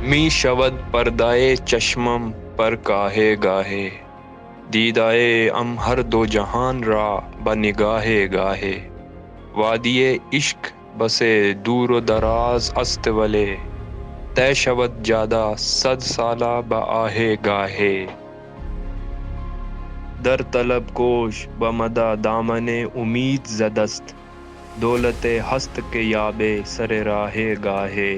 می شود پردائے چشمم پر گاہے گاہے، دیدائے ام ہر دو جہان را بنگاہے گاہے، وادی عشق بسے دور و دراز است ولے، طے شود جادہ صد سالہ بآہے گاہے، در طلب کوش بمدہ دامن امید زدست، دولت ہست کے یابے سر راہ گاہے۔